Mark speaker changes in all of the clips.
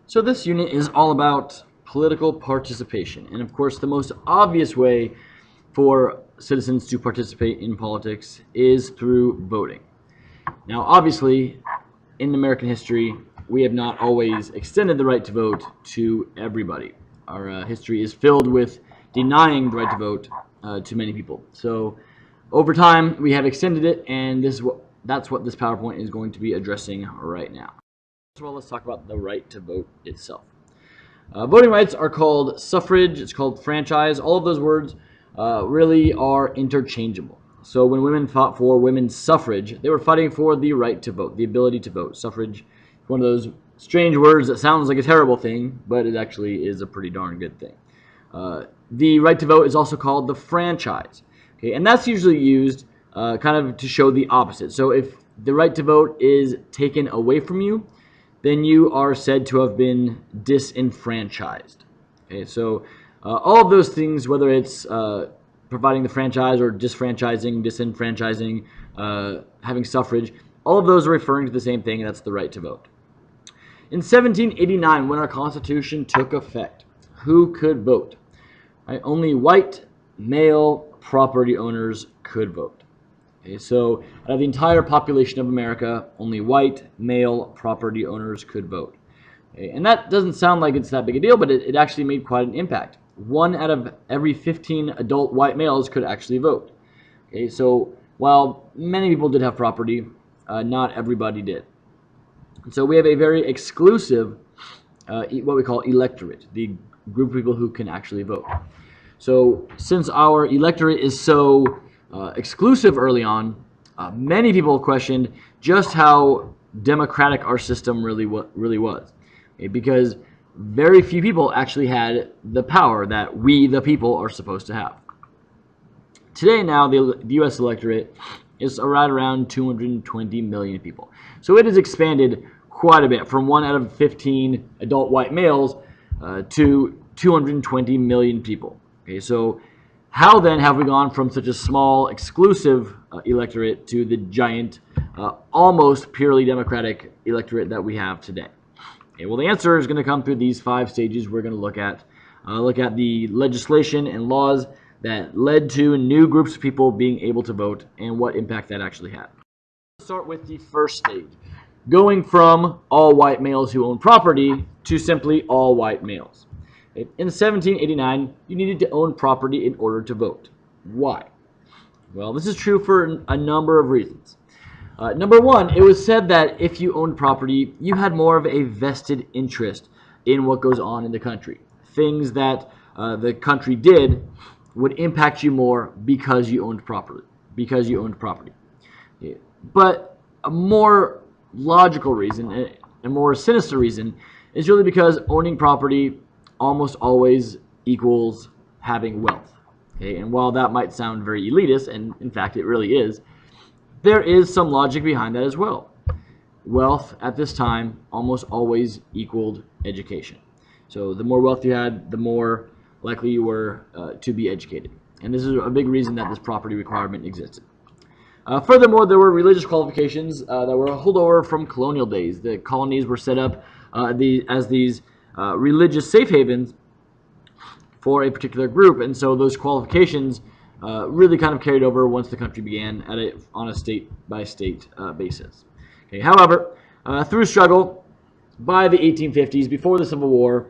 Speaker 1: So this unit is all about political participation. And of course, the most obvious way for citizens to participate in politics is through voting. Now, obviously, in American history, we have not always extended the right to vote to everybody. Our history is filled with denying the right to vote to many people. So over time, we have extended it, and that's what this PowerPoint is going to be addressing right now. First of all, let's talk about the right to vote itself. Voting rights are called suffrage, it's called franchise. All of those words really are interchangeable. So when women fought for women's suffrage, they were fighting for the right to vote, the ability to vote. Suffrage is one of those strange words that sounds like a terrible thing, but it actually is a pretty darn good thing. The right to vote is also called the franchise. Okay, and that's usually used kind of to show the opposite. So if the right to vote is taken away from you, then you are said to have been disenfranchised. Okay, so all of those things, whether it's providing the franchise or disfranchising, disenfranchising, having suffrage, all of those are referring to the same thing, and that's the right to vote. In 1789, when our Constitution took effect, who could vote? Right? Only white, male property owners could vote. Okay, so out of the entire population of America, only white, male property owners could vote. Okay, and that doesn't sound like it's that big a deal, but it actually made quite an impact. 1 out of every 15 adult white males could actually vote. Okay, so while many people did have property, not everybody did. And so we have a very exclusive, what we call electorate, the group of people who can actually vote. So since our electorate is so exclusive early on, many people questioned just how democratic our system really was. Okay, because very few people actually had the power that we, the people, are supposed to have. Today now, the U.S. electorate is right around 220 million people. So it has expanded quite a bit, from 1 out of 15 adult white males to 220 million people. Okay, so how then have we gone from such a small, exclusive electorate to the giant, almost purely democratic electorate that we have today? Okay, well, the answer is going to come through these 5 stages we're going to look at. Look at the legislation and laws that led to new groups of people being able to vote and what impact that actually had. Let's start with the first stage, going from all white males who own property to simply all white males. In 1789, you needed to own property in order to vote. Why? Well, this is true for a number of reasons. Number one, it was said that if you owned property, you had more of a vested interest in what goes on in the country. Things that the country did would impact you more because you owned property. But a more logical reason, a more sinister reason, is really because owning property almost always equals having wealth. Okay, and while that might sound very elitist, and in fact it really is, there is some logic behind that as well. Wealth at this time almost always equaled education. So the more wealth you had, the more likely you were to be educated. And this is a big reason that this property requirement existed. Furthermore, there were religious qualifications that were a holdover from colonial days. The colonies were set up as these religious safe havens for a particular group, and so those qualifications really kind of carried over once the country began on a state-by-state basis. Okay, however, through struggle, by the 1850s, before the Civil War,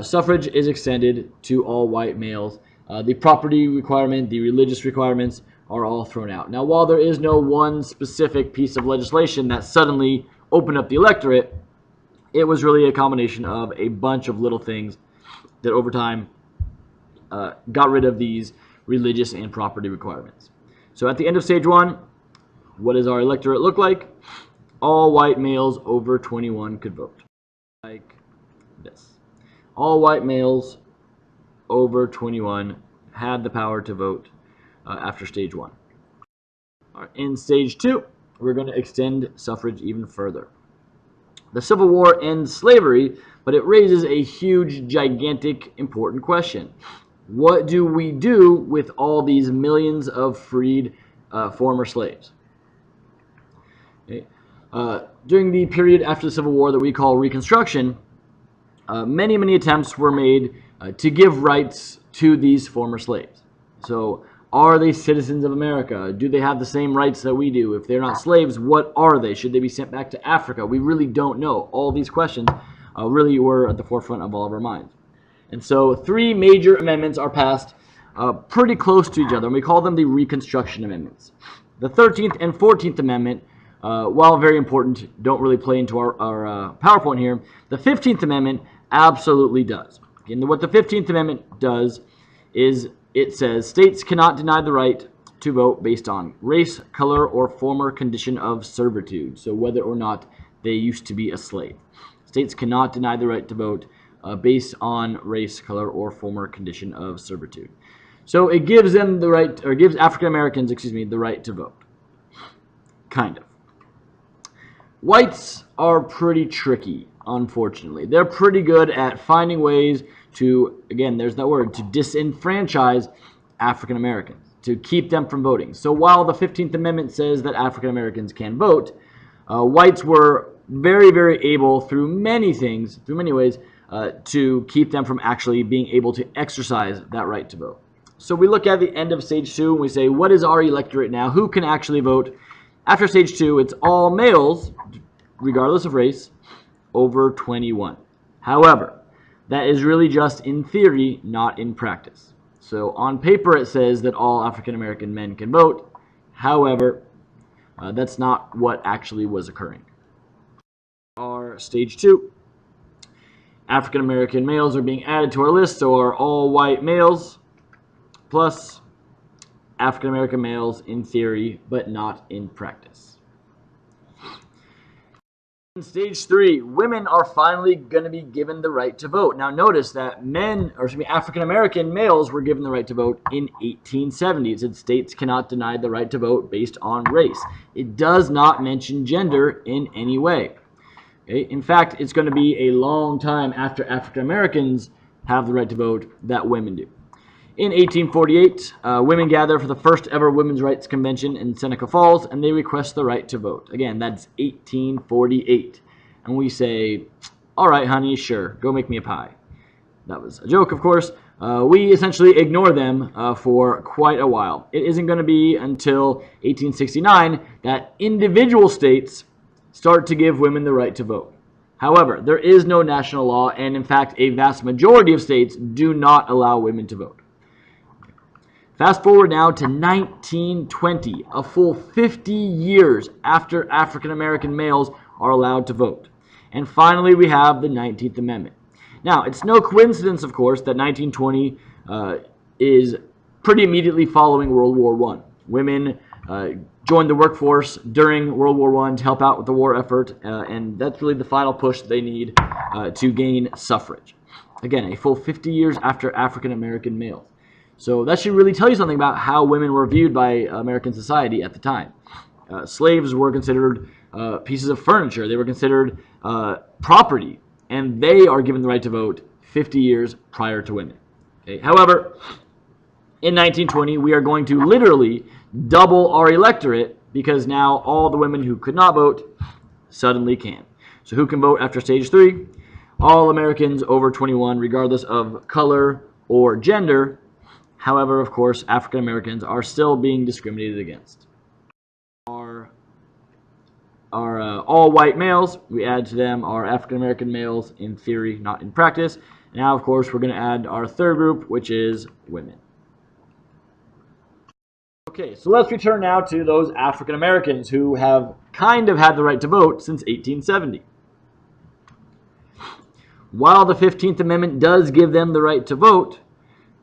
Speaker 1: suffrage is extended to all white males. The property requirement, the religious requirements are all thrown out. Now, while there is no one specific piece of legislation that suddenly opened up the electorate, it was really a combination of a bunch of little things that over time got rid of these religious and property requirements. So at the end of stage 1, what does our electorate look like? All white males over 21 could vote. Like this. All white males over 21 had the power to vote after stage 1. All right, in stage 2, we're going to extend suffrage even further. The Civil War ends slavery, but it raises a huge, gigantic, important question. What do we do with all these millions of freed former slaves? Okay. During the period after the Civil War that we call Reconstruction, many attempts were made to give rights to these former slaves. So, are they citizens of America? Do they have the same rights that we do? If they're not slaves, what are they? Should they be sent back to Africa? We really don't know. All these questions really were at the forefront of all of our minds. And so 3 major amendments are passed pretty close to each other, and we call them the Reconstruction Amendments. The 13th and 14th Amendment, while very important, don't really play into our PowerPoint here. The 15th Amendment absolutely does. And what the 15th Amendment does is it says states cannot deny the right to vote based on race, color, or former condition of servitude. So whether or not they used to be a slave. States cannot deny the right to vote based on race, color, or former condition of servitude. So it gives them the right, or gives African Americans, the right to vote. Kind of. Whites are pretty tricky, unfortunately. They're pretty good at finding ways to, again, there's that word, to disenfranchise African Americans, to keep them from voting. So while the 15th Amendment says that African Americans can vote, whites were very able through many things, through many ways, to keep them from actually being able to exercise that right to vote. So we look at the end of stage 2 and we say, what is our electorate now? Who can actually vote? After stage 2, it's all males, regardless of race, over 21. However, that is really just in theory, not in practice. So on paper it says that all African American men can vote. However, that's not what actually was occurring. Our stage 2. African American males are being added to our list, so are all white males plus African American males in theory, but not in practice. In stage 3, women are finally going to be given the right to vote. Now notice that African American males were given the right to vote in 1870. It said states cannot deny the right to vote based on race. It does not mention gender in any way. Okay? In fact, it's going to be a long time after African Americans have the right to vote that women do. In 1848, women gather for the first ever Women's Rights Convention in Seneca Falls, and they request the right to vote. Again, that's 1848. And we say, all right, honey, sure, go make me a pie. That was a joke, of course. We essentially ignore them for quite a while. It isn't going to be until 1869 that individual states start to give women the right to vote. However, there is no national law, and in fact, a vast majority of states do not allow women to vote. Fast forward now to 1920, a full 50 years after African American males are allowed to vote. And finally, we have the 19th Amendment. Now, it's no coincidence, of course, that 1920 is pretty immediately following World War I. Women joined the workforce during World War I to help out with the war effort, and that's really the final push they need to gain suffrage. Again, a full 50 years after African American males. So that should really tell you something about how women were viewed by American society at the time. Slaves were considered pieces of furniture. They were considered property, and they are given the right to vote 50 years prior to women. Okay? However, in 1920, we are going to literally double our electorate because now all the women who could not vote suddenly can. So who can vote after stage 3? All Americans over 21, regardless of color or gender. However, of course, African Americans are still being discriminated against. Our all white males, we add to them our African American males in theory, not in practice. Now, of course, we're going to add our third group, which is women. Okay, so let's return now to those African Americans who have kind of had the right to vote since 1870. While the 15th Amendment does give them the right to vote,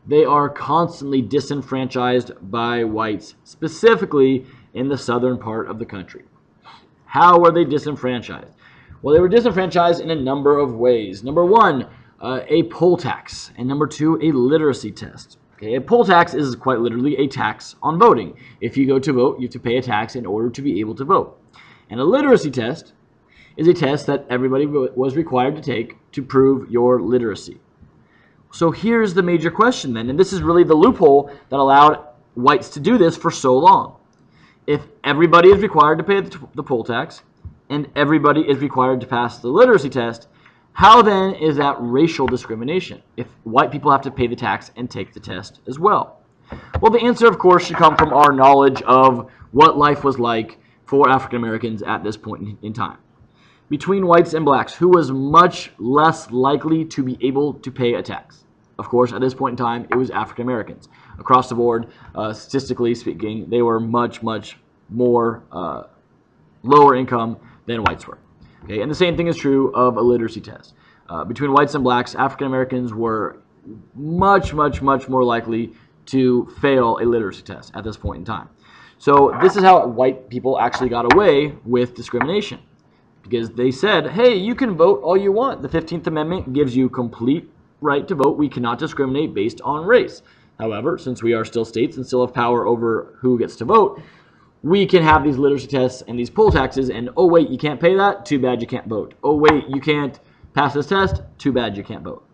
Speaker 1: they are constantly disenfranchised by whites, specifically in the southern part of the country. How were they disenfranchised? Well, they were disenfranchised in a number of ways. Number one, a poll tax, and number two, a literacy test. Okay, a poll tax is quite literally a tax on voting. If you go to vote, you have to pay a tax in order to be able to vote. And a literacy test is a test that everybody was required to take to prove your literacy. So here's the major question then, and this is really the loophole that allowed whites to do this for so long. If everybody is required to pay the poll tax and everybody is required to pass the literacy test, How then is that racial discrimination if white people have to pay the tax and take the test as well? Well, the answer, of course, should come from our knowledge of what life was like for African Americans at this point in time. Between whites and blacks, who was much less likely to be able to pay a tax? Of course, at this point in time, it was African Americans. Across the board, statistically speaking, they were much, much more lower income than whites were. Okay, and the same thing is true of a literacy test. Between whites and blacks, African Americans were much, much, much more likely to fail a literacy test at this point in time. So this is how white people actually got away with discrimination, because they said, hey, you can vote all you want. The 15th Amendment gives you complete right to vote. We cannot discriminate based on race. However, since we are still states and still have power over who gets to vote, we can have these literacy tests and these poll taxes, and oh wait, you can't pay that? Too bad you can't vote. Oh wait, you can't pass this test? Too bad you can't vote.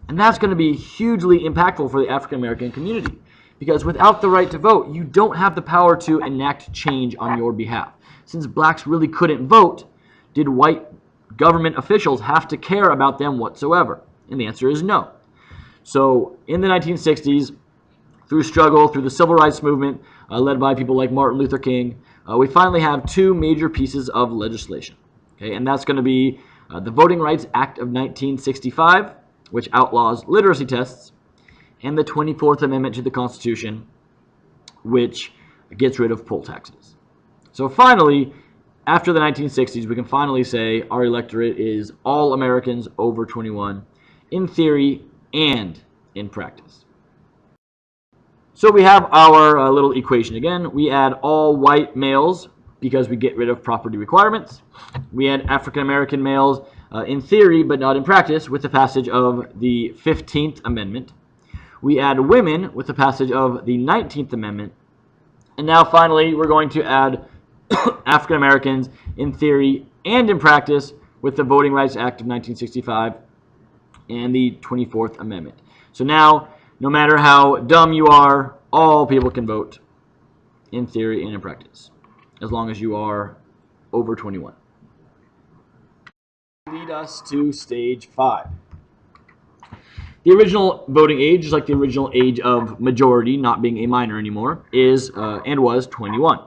Speaker 1: And that's going to be hugely impactful for the African American community, because without the right to vote, you don't have the power to enact change on your behalf. Since blacks really couldn't vote, did white government officials have to care about them whatsoever? And the answer is no. So in the 1960s, through struggle, through the civil rights movement, led by people like Martin Luther King, we finally have two major pieces of legislation. Okay, and that's going to be the Voting Rights Act of 1965, which outlaws literacy tests, and the 24th Amendment to the Constitution, which gets rid of poll taxes. So finally, after the 1960s, we can finally say our electorate is all Americans over 21, in theory and in practice. So we have our little equation again. We add all white males because we get rid of property requirements. We add African American males in theory but not in practice with the passage of the 15th Amendment. We add women with the passage of the 19th Amendment. And now finally we're going to add African Americans in theory and in practice with the Voting Rights Act of 1965 and the 24th Amendment. So now, no matter how dumb you are, all people can vote in theory and in practice, as long as you are over 21. Lead us to stage 5. The original voting age, just like the original age of majority, not being a minor anymore, is and was 21.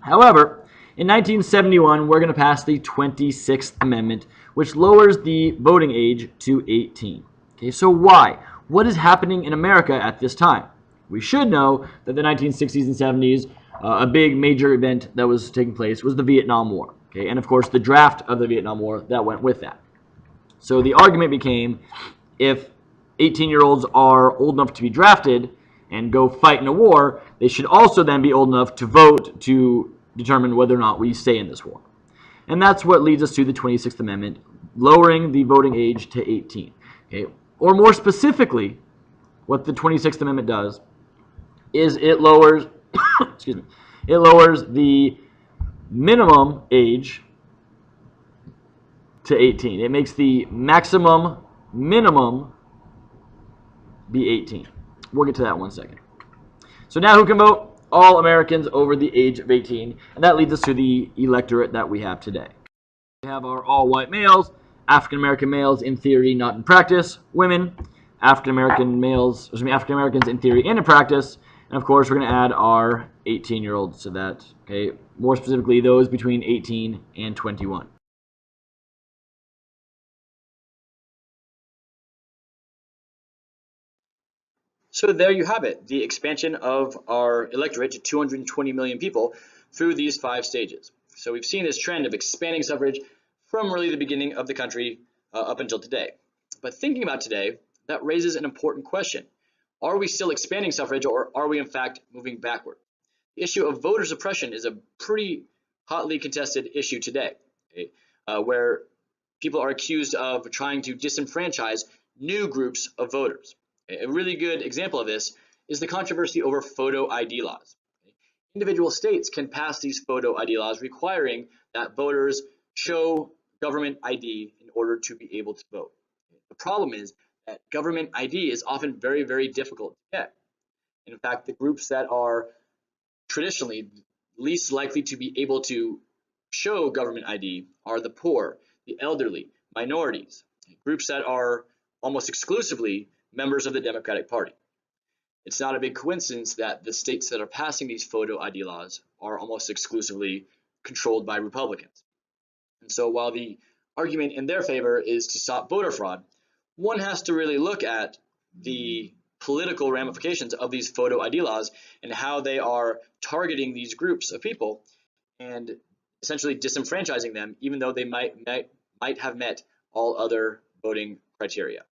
Speaker 1: However, in 1971, we're going to pass the 26th Amendment, which lowers the voting age to 18. Okay, so why? What is happening in America at this time? We should know that the 1960s and 70s, a big major event that was taking place was the Vietnam War. Okay, and of course the draft of the Vietnam War that went with that. So the argument became, if 18-year-olds are old enough to be drafted and go fight in a war, they should also then be old enough to vote to determine whether or not we stay in this war. And that's what leads us to the 26th Amendment, lowering the voting age to 18. Okay? Or more specifically, what the 26th Amendment does is it lowers, excuse me, it lowers the minimum age to 18. It makes the maximum minimum be 18. We'll get to that in one second. So now who can vote? All Americans over the age of 18, and that leads us to the electorate that we have today. We have our all-white males, African American males in theory, not in practice, women, African Americans in theory and in practice, and of course we're going to add our 18-year-olds to that. Okay, more specifically those between 18 and 21. So there you have it, the expansion of our electorate to 220 million people through these 5 stages. So we've seen this trend of expanding suffrage from really the beginning of the country up until today. But thinking about today, that raises an important question. Are we still expanding suffrage, or are we in fact moving backward? The issue of voter suppression is a pretty hotly contested issue today, okay? Where people are accused of trying to disenfranchise new groups of voters. A really good example of this is the controversy over photo ID laws. Individual states can pass these photo ID laws requiring that voters show government ID in order to be able to vote. The problem is that government ID is often very, very difficult to get. And in fact, the groups that are traditionally least likely to be able to show government ID are the poor, the elderly, minorities, groups that are almost exclusively members of the Democratic Party. It's not a big coincidence that the states that are passing these photo ID laws are almost exclusively controlled by Republicans. And so while the argument in their favor is to stop voter fraud, one has to really look at the political ramifications of these photo ID laws and how they are targeting these groups of people and essentially disenfranchising them, even though they might have met all other voting criteria.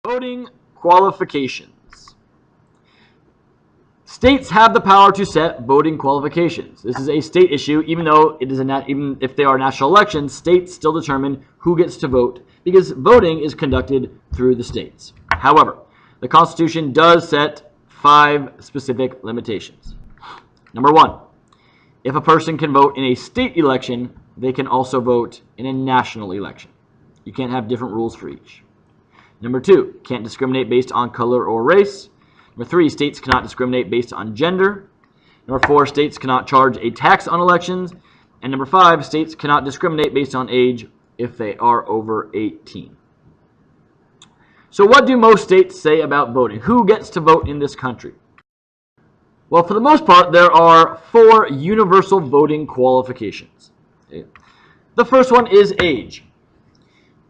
Speaker 1: Voting qualifications. States have the power to set voting qualifications. This is a state issue, even though it is even if they are national elections, states still determine who gets to vote because voting is conducted through the states. However, the Constitution does set 5 specific limitations. Number 1, if a person can vote in a state election, they can also vote in a national election. You can't have different rules for each. Number 2, can't discriminate based on color or race. Number 3, states cannot discriminate based on gender. Number 4, states cannot charge a tax on elections. And number 5, states cannot discriminate based on age if they are over 18. So what do most states say about voting? Who gets to vote in this country? Well, for the most part, there are 4 universal voting qualifications. Okay. The first one is age.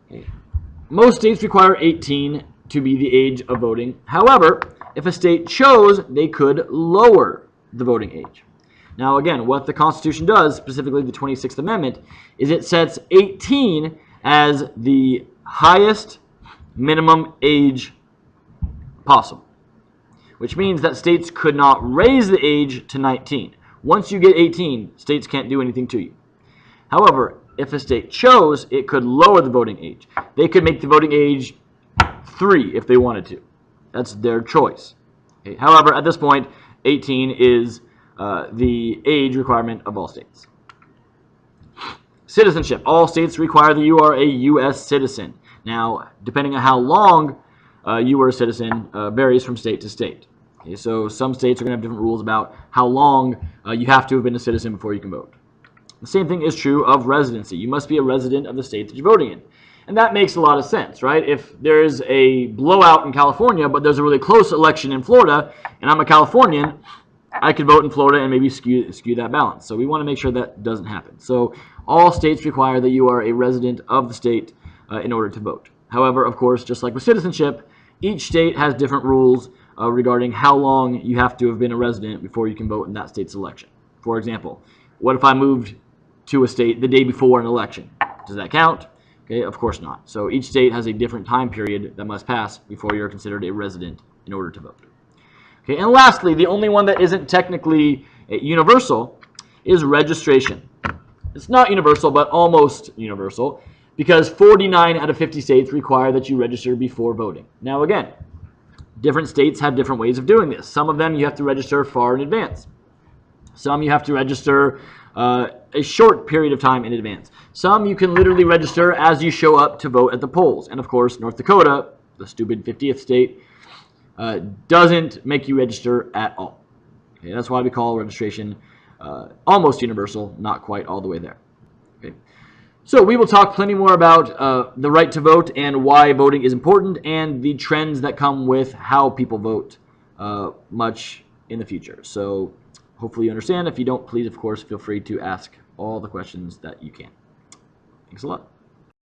Speaker 1: Okay. Most states require 18 to be the age of voting. However, if a state chose, they could lower the voting age. Now again, what the Constitution does, specifically the 26th Amendment, is it sets 18 as the highest minimum age possible, which means that states could not raise the age to 19. Once you get 18, states can't do anything to you. However, if a state chose, it could lower the voting age. They could make the voting age 3 if they wanted to. That's their choice. Okay. However, at this point, 18 is the age requirement of all states. Citizenship. All states require that you are a U.S. citizen. Now, depending on how long you were a citizen, varies from state to state. Okay, so some states are going to have different rules about how long you have to have been a citizen before you can vote. The same thing is true of residency. You must be a resident of the state that you're voting in. And that makes a lot of sense, right? If there's a blowout in California, but there's a really close election in Florida, and I'm a Californian, I could vote in Florida and maybe skew that balance. So we want to make sure that doesn't happen. So all states require that you are a resident of the state in order to vote. However, of course, just like with citizenship, each state has different rules regarding how long you have to have been a resident before you can vote in that state's election. For example, what if I moved to a state the day before an election? Does that count? Okay, of course not. So each state has a different time period that must pass before you're considered a resident in order to vote. Okay, and lastly, the only one that isn't technically universal is registration. It's not universal, but almost universal, because 49 out of 50 states require that you register before voting. Now again, different states have different ways of doing this. Some of them you have to register far in advance. Some you have to register a short period of time in advance. Some you can literally register as you show up to vote at the polls. And of course, North Dakota, the stupid 50th state, doesn't make you register at all. Okay, that's why we call registration almost universal, not quite all the way there. Okay. So we will talk plenty more about the right to vote and why voting is important and the trends that come with how people vote much in the future. So hopefully you understand. If you don't, please, of course, feel free to ask all the questions that you can. Thanks a lot.